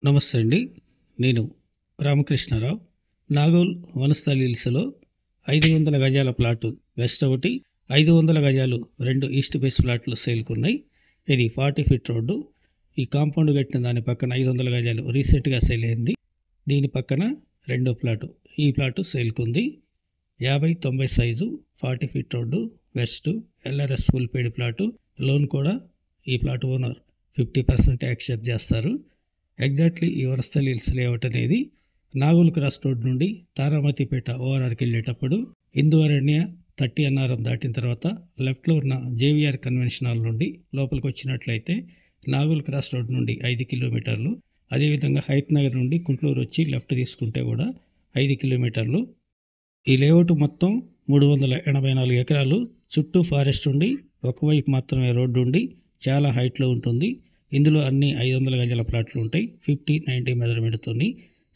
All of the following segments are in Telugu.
నమస్తే అండి. నేను రామకృష్ణారావు. నాగోల్ వనస్థలి హిల్స్‌లో 500 గజాల ప్లాటు వెస్ట్ ఒకటి, 500 గజాలు 2 ఈస్ట్ ఫేస్ ప్లాట్లు సేల్‌కున్నాయి. ఇది 40 ఫీట్ రోడ్డు. ఈ కాంపౌండ్ కట్టిన దాని పక్కన 500 గజాలు రీసెంట్‌గా సేల్ అయింది. దీని పక్కన రెండో ప్లాటు. ఈ ప్లాటు సేల్‌కుంది. 50-90 size, 40 feet road, west, LRS full paid plot. Loan కూడా ఈ ప్లాట్ ఓనర్ 50% యాక్సెప్ట్ చేస్తారు. ఎగ్జాక్ట్లీ ఈ వనస్థలి హిల్స్ లేఅవుట్ అనేది నాగోల్ క్రాస్ రోడ్ నుండి తారామతిపేట ఓఆర్ఆర్కి వెళ్ళేటప్పుడు హిందూ-అరణ్య 30 అన్నారం దాటిన తర్వాత లెఫ్ట్లో ఉన్న జేవిఆర్ కన్వెన్షన్ హాల్ నుండి లోపలికి వచ్చినట్లయితే నాగోల్ క్రాస్ రోడ్ నుండి 5 కిలోమీటర్లు, అదేవిధంగా హయత్ నగర్ నుండి కుంట్లూరు వచ్చి లెఫ్ట్ తీసుకుంటే కూడా 5 కిలోమీటర్లు. ఈ లేఅవుట్ మొత్తం 384 ఎకరాలు. చుట్టూ ఫారెస్ట్ ఉండి ఒకవైపు మాత్రమే రోడ్డు ఉండి చాలా హైట్లో ఉంటుంది. ఇందులో అన్ని 500 గజాల ప్లాట్లు ఉంటాయి. 50-90 మెజర్మెంట్తోని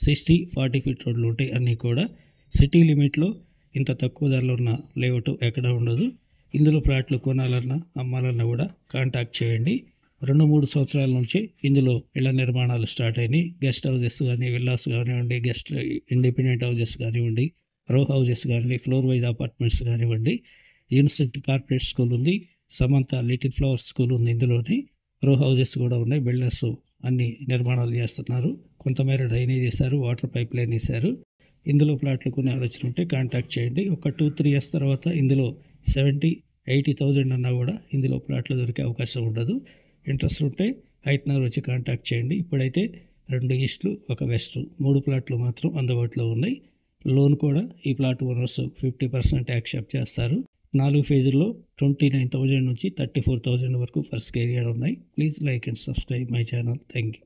60-40 ఫీట్ రోడ్లు ఉంటాయి. అన్నీ కూడా సిటీ లిమిట్లో ఇంత తక్కువ ధరలో ఉన్న లేఅవుట్ ఎక్కడ ఉండదు. ఇందులో ప్లాట్లు కొనాలన్నా అమ్మాలన్నా కూడా కాంటాక్ట్ చేయండి. 2-3 సంవత్సరాల నుంచి ఇందులో ఇళ్ల నిర్మాణాలు స్టార్ట్ అయినాయి. గెస్ట్ హౌజెస్ కానీ, విల్లాస్ కానివ్వండి, ఇండిపెండెంట్ హౌజెస్ కానివ్వండి, రో హౌజెస్ కానివ్వండి, ఫ్లోర్ వైజ్ అపార్ట్మెంట్స్ కానివ్వండి. యూనివర్సిటీ కార్పొరేట్ స్కూల్ ఉంది, సమంత లిటిల్ ఫ్లవర్ స్కూల్ ఉంది. ఇందులోనే రో హౌజెస్ కూడా ఉన్నాయి. బిల్డర్స్ అన్ని నిర్మాణాలు చేస్తున్నారు. కొంతమేర డ్రైనేజ్ చేశారు, వాటర్ పైప్ లైన్ వేశారు. ఇందులో ప్లాట్లు కొనే ఆలోచన ఉంటే కాంటాక్ట్ చేయండి. ఒక 2-3 ఇయర్స్ తర్వాత ఇందులో 70-80,000 అన్నా కూడా ఇందులో ప్లాట్లు దొరికే అవకాశం ఉండదు. ఇంట్రెస్ట్ ఉంటే హయత్ నగర్ వచ్చి కాంటాక్ట్ చేయండి. ఇప్పుడైతే 2 ఈస్ట్లు, 1 వెస్ట్, 3 ప్లాట్లు మాత్రం అందుబాటులో ఉన్నాయి. లోన్ కూడా ఈ ప్లాట్ ఓనర్స్ 50% యాక్సెప్ట్ చేస్తారు. 4 ఫేజుల్లో 29,000 నుంచి 34,000 వరకు ఫర్ స్క్వేర్ యార్డ్ ఉన్నాయి. Please like and subscribe my channel. Thank you.